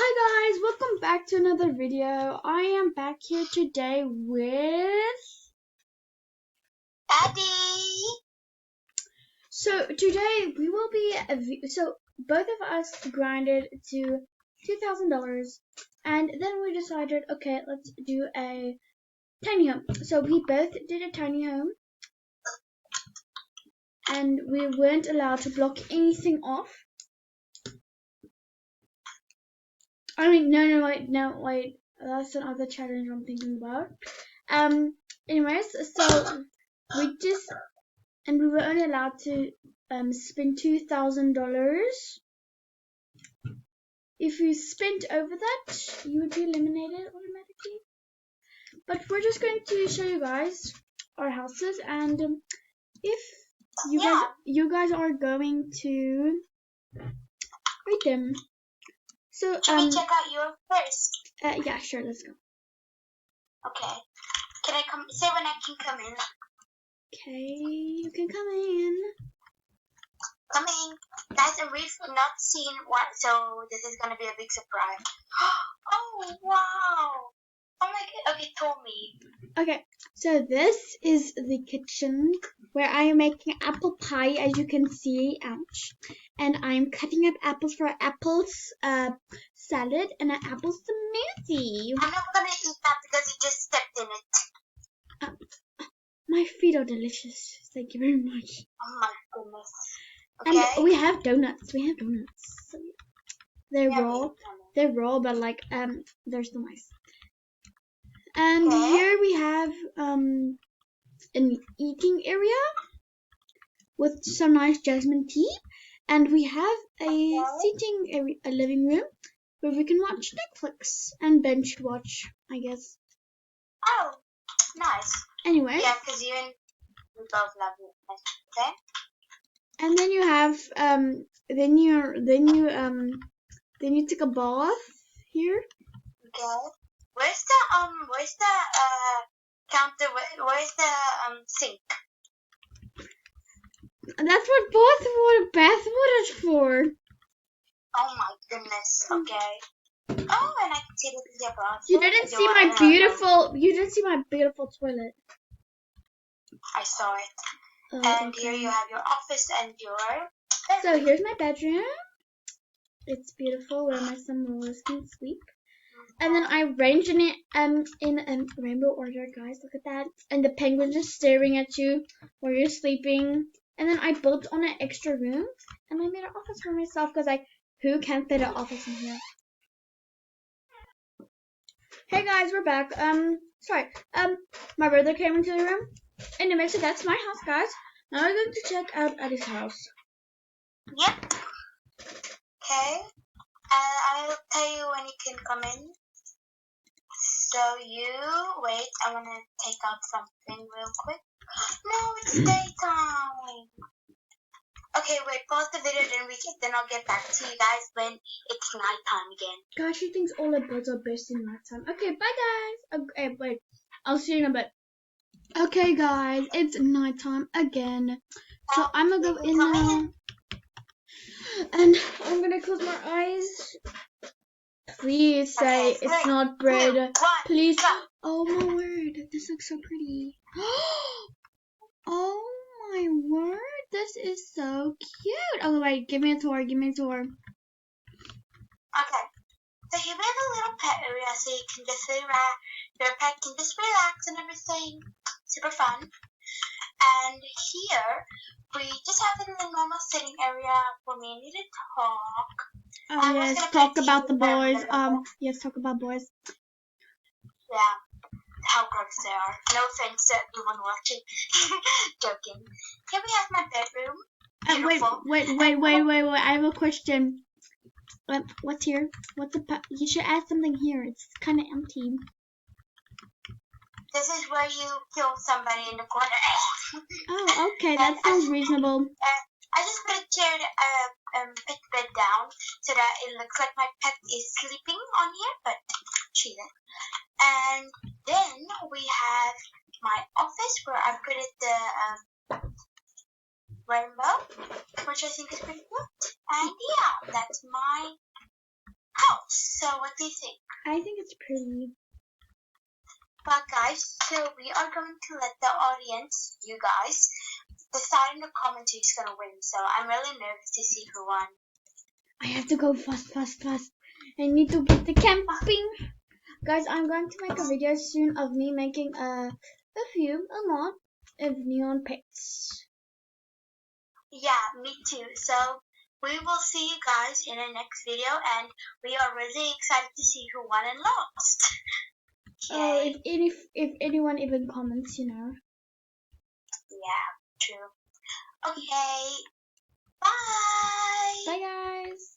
Hi guys, welcome back to another video. I am back here today with Daddy. So today we will be both of us grinded to $2,000 and then we decided, okay, let's do a tiny home. So we both did a tiny home and we weren't allowed to block anything off. I mean, no, wait. That's another challenge I'm thinking about. Anyways, so we were only allowed to spend $2,000. If you spent over that, you would be eliminated automatically. But we're just going to show you guys our houses, and if you guys are going to read them. So Should we check out yours first? Yeah, sure, let's go. Okay. Can I come? Say when I can come in. Okay, you can come in. Coming. Guys, and we've not seen what, so this is gonna be a big surprise. Oh wow! Oh my god. Okay, tell me. Okay, so this is the kitchen where I am making apple pie, as you can see. Ouch. And I'm cutting up apples for apples salad and an apple smoothie. I'm not gonna eat that because you just stepped in it. My feet are delicious. Thank you very much. Oh my goodness. Okay. And we have donuts. They're raw. They're raw, but like they're still nice. And here we have an eating area with some nice jasmine tea, and we have a seating area, a living room where we can watch Netflix and binge watch, I guess. Oh, nice. Anyway. Yeah, because we both love it. Okay. And then you have then you take a bath here. Okay. Where's the counter? Where's the sink? That's what bath water is for. Oh my goodness. Okay. Oh, and I can see this is your bath. You didn't see my beautiful toilet. I saw it. And okay. Here you have your office and your bedroom. So here's my bedroom. It's beautiful where my son Lois can sleep. And then I arranged it in rainbow order, guys. Look at that. And the penguin's just staring at you while you're sleeping. And then I built on an extra room and I made an office for myself because who can't fit an office in here? Hey guys, we're back. My brother came into the room. Anyway, so that's my house, guys. Now we're going to check out Addie's house. Yep. Okay. I'll tell you when you can come in. So wait, I want to take out something real quick. No, it's daytime. Okay, wait, pause the video, then I'll get back to you guys when it's nighttime again. Gosh, she thinks all the birds are best in nighttime. Okay, bye guys. Okay, wait, I'll see you in a bit. Okay guys, it's nighttime again. So I'm gonna go in now. And I'm gonna close my eyes. Please say it's not bread. Please. Oh my word, this looks so pretty. Oh my word, this is so cute. Oh wait, give me a tour. Okay. So here we have a little pet area, so you can just your pet can just relax and everything. Super fun. And here we just have a normal sitting area for me to talk. Oh yes, talk about the boys. Yes, talk about boys. Yeah, how gross they are. No offense to everyone watching. Joking. Here we have my bedroom. Wait. I have a question. What's here? You should add something here. It's kind of empty. This is where you kill somebody in the corner. Oh, okay. That sounds reasonable. I just put a chair, pet bed down so that it looks like my pet is sleeping on here, but she isn't. And then we have my office where I put it the rainbow, which I think is pretty cool. And yeah, that's my house. So what do you think? I think it's pretty. But guys, so we are going to let the audience, you guys, decide in the comments who's gonna win. So I'm really nervous to see who won. I have to go fast. I need to get the camping. Guys, I'm going to make a video soon of me making a lot of neon pets. Yeah, me too. So we will see you guys in the next video, and we are really excited to see who won and lost. Okay. If anyone even comments, you know. Yeah, true. Okay. Bye. Bye guys.